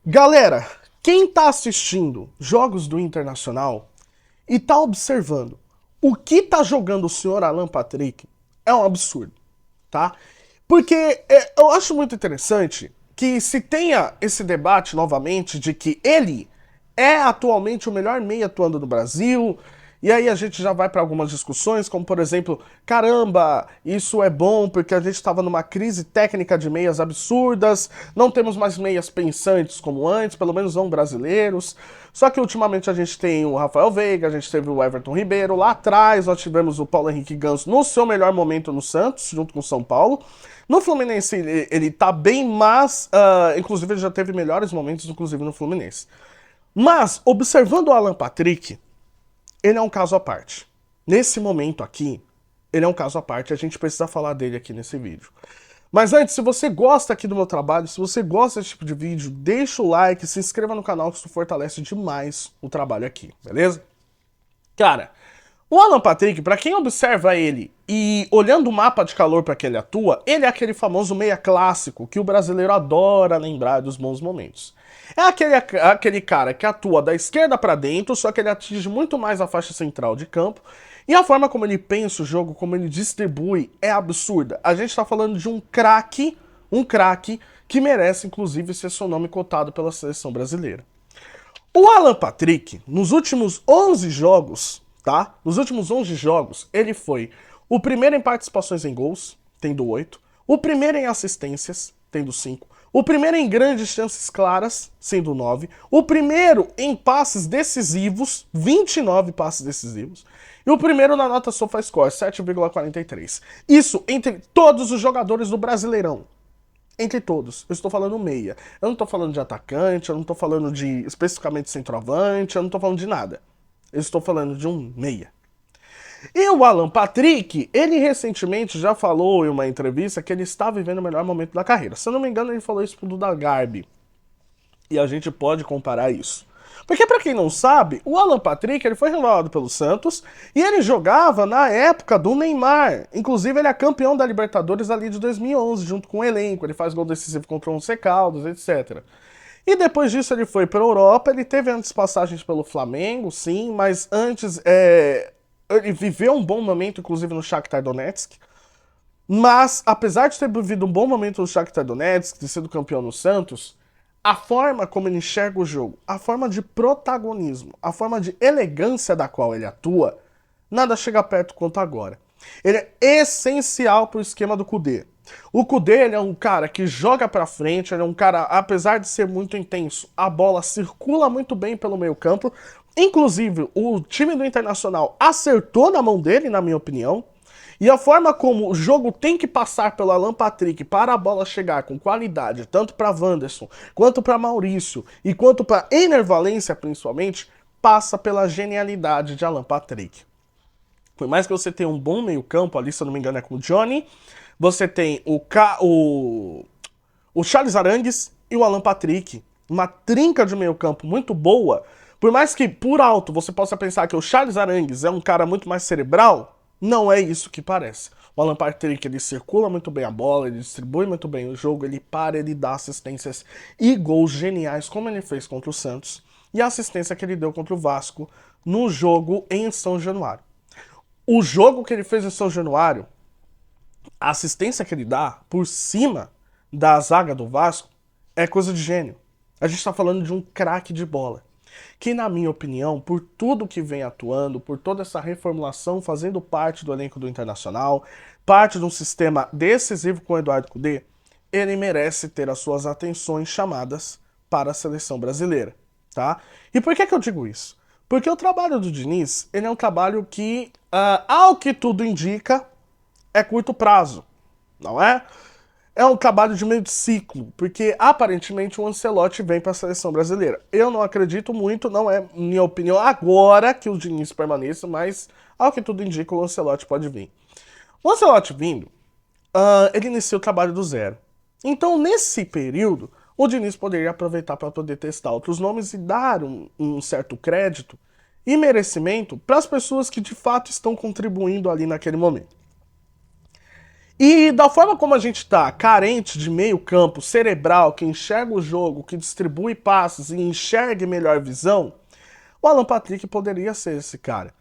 Galera, quem tá assistindo jogos do Internacional e tá observando o que tá jogando o senhor Alan Patrick é um absurdo, tá? Porque eu acho muito interessante que se tenha esse debate novamente de que ele é atualmente o melhor meia atuando no Brasil. E aí a gente já vai para algumas discussões, como por exemplo, caramba, isso é bom porque a gente estava numa crise técnica de meias absurdas, não temos mais meias pensantes como antes, pelo menos não brasileiros. Só que ultimamente a gente tem o Rafael Veiga, a gente teve o Everton Ribeiro, lá atrás nós tivemos o Paulo Henrique Ganso no seu melhor momento no Santos, junto com o São Paulo. No Fluminense ele tá bem, mas inclusive ele já teve melhores momentos, inclusive no Fluminense. Mas, observando o Alan Patrick, ele é um caso à parte. Nesse momento aqui, ele é um caso à parte, a gente precisa falar dele aqui nesse vídeo. Mas antes, se você gosta aqui do meu trabalho, se você gosta desse tipo de vídeo, deixa o like, se inscreva no canal que isso fortalece demais o trabalho aqui, beleza? Cara, o Alan Patrick, pra quem observa ele e olhando o mapa de calor para que ele atua, ele é aquele famoso meia clássico que o brasileiro adora lembrar dos bons momentos. É aquele cara que atua da esquerda para dentro, só que ele atinge muito mais a faixa central de campo. E a forma como ele pensa o jogo, como ele distribui, é absurda. A gente tá falando de um craque que merece inclusive ser seu nome cotado pela seleção brasileira. O Alan Patrick, nos últimos 11 jogos, tá? Nos últimos 11 jogos, ele foi o primeiro em participações em gols, tendo 8, o primeiro em assistências, tendo 5, o primeiro em grandes chances claras, sendo 9, o primeiro em passes decisivos, 29 passes decisivos, e o primeiro na nota SofaScore, 7,43. Isso entre todos os jogadores do Brasileirão. Entre todos. Eu estou falando meia. Eu não estou falando de atacante, eu não estou falando de especificamente centroavante, eu não estou falando de nada. Eu estou falando de um meia. E o Alan Patrick, ele recentemente já falou em uma entrevista que ele está vivendo o melhor momento da carreira. Se eu não me engano, ele falou isso pro Duda Garbi. E a gente pode comparar isso. Porque pra quem não sabe, o Alan Patrick ele foi revelado pelo Santos e ele jogava na época do Neymar. Inclusive ele é campeão da Libertadores ali de 2011, junto com o elenco. Ele faz gol decisivo contra o Once Caldas, etc. E depois disso ele foi pra Europa, ele teve antes passagens pelo Flamengo, sim, mas antes ele viveu um bom momento, inclusive no Shakhtar Donetsk. Mas, apesar de ter vivido um bom momento no Shakhtar Donetsk, de ser campeão no Santos, a forma como ele enxerga o jogo, a forma de protagonismo, a forma de elegância da qual ele atua, nada chega perto quanto agora. Ele é essencial pro esquema do Kudê. O Kudê ele é um cara que joga pra frente, ele é um cara, apesar de ser muito intenso, a bola circula muito bem pelo meio campo. Inclusive, o time do Internacional acertou na mão dele, na minha opinião. E a forma como o jogo tem que passar pelo Alan Patrick para a bola chegar com qualidade, tanto para Wanderson, quanto para Maurício e quanto para Ener Valencia principalmente, passa pela genialidade de Alan Patrick. Por mais que você tenha um bom meio-campo ali, se eu não me engano, é com o Johnny, você tem o Charles Arangues e o Alan Patrick. Uma trinca de meio-campo muito boa. Por mais que por alto você possa pensar que o Charles Arangues é um cara muito mais cerebral, não é isso que parece. O Alan Patrick ele circula muito bem a bola, ele distribui muito bem o jogo, ele para, ele dá assistências e gols geniais, como ele fez contra o Santos, e a assistência que ele deu contra o Vasco no jogo em São Januário. O jogo que ele fez em São Januário, a assistência que ele dá por cima da zaga do Vasco é coisa de gênio. A gente está falando de um craque de bola. Que, na minha opinião, por tudo que vem atuando, por toda essa reformulação, fazendo parte do elenco do Internacional, parte de um sistema decisivo com o Eduardo Cudê, ele merece ter as suas atenções chamadas para a seleção brasileira, tá? E por que eu digo isso? Porque o trabalho do Diniz, ele é um trabalho que, ao que tudo indica, é curto prazo, não é? É um trabalho de meio de ciclo, porque aparentemente o Ancelotti vem para a seleção brasileira. Eu não acredito muito, não é minha opinião agora que o Diniz permaneça, mas ao que tudo indica o Ancelotti pode vir. O Ancelotti vindo, ele inicia o trabalho do zero. Então nesse período, o Diniz poderia aproveitar para poder testar outros nomes e dar um certo crédito e merecimento para as pessoas que de fato estão contribuindo ali naquele momento. E da forma como a gente tá, carente de meio campo cerebral, que enxerga o jogo, que distribui passes e enxergue melhor visão, o Alan Patrick poderia ser esse cara.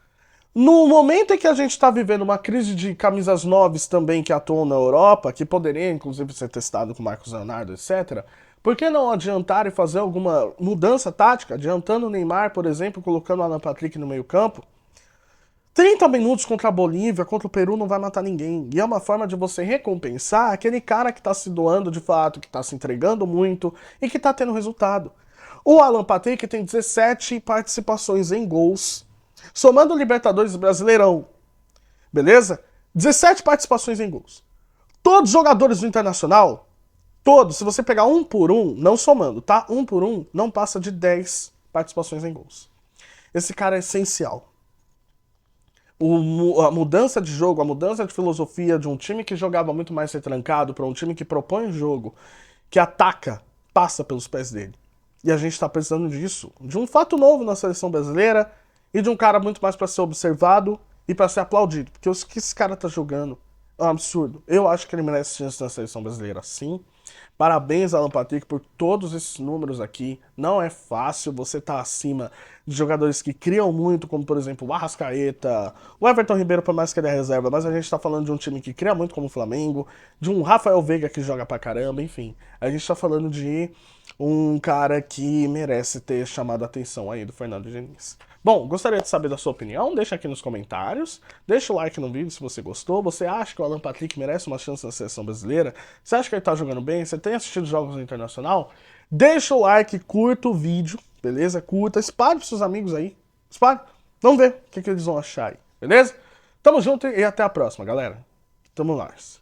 No momento em que a gente está vivendo uma crise de camisas 9 também que atuam na Europa, que poderia inclusive ser testado com Marcos Leonardo, etc., por que não adiantar e fazer alguma mudança tática, adiantando o Neymar, por exemplo, colocando o Alan Patrick no meio campo? 30 minutos contra a Bolívia, contra o Peru, não vai matar ninguém. E é uma forma de você recompensar aquele cara que tá se doando de fato, que tá se entregando muito e que tá tendo resultado. O Alan Patrick tem 17 participações em gols, somando o Libertadores e Brasileirão. Beleza? 17 participações em gols. Todos os jogadores do Internacional, todos, se você pegar um por um, não somando, tá? Um por um, não passa de 10 participações em gols. Esse cara é essencial. A mudança de jogo, a mudança de filosofia de um time que jogava muito mais retrancado para um time que propõe o jogo, que ataca, passa pelos pés dele. E a gente está precisando disso, de um fato novo na seleção brasileira e de um cara muito mais para ser observado e para ser aplaudido. Porque o que esse cara tá jogando é um absurdo. Eu acho que ele merece chance na seleção brasileira, sim. Parabéns, Alan Patrick, por todos esses números aqui. Não é fácil você estar acima de jogadores que criam muito, como por exemplo o Arrascaeta, o Everton Ribeiro, por mais que ele é reserva, mas a gente tá falando de um time que cria muito como o Flamengo, de um Rafael Veiga que joga pra caramba, enfim. A gente tá falando de um cara que merece ter chamado a atenção aí do Fernando Diniz. Bom, gostaria de saber da sua opinião, deixa aqui nos comentários, deixa o like no vídeo se você gostou, você acha que o Alan Patrick merece uma chance na seleção brasileira? Você acha que ele tá jogando bem? Você tem assistido jogos no Internacional? Deixa o like, curta o vídeo, beleza? Curta, espalhe pros seus amigos aí, espalhe, vamos ver o que eles vão achar aí, beleza? Tamo junto e até a próxima, galera. Tamo nós.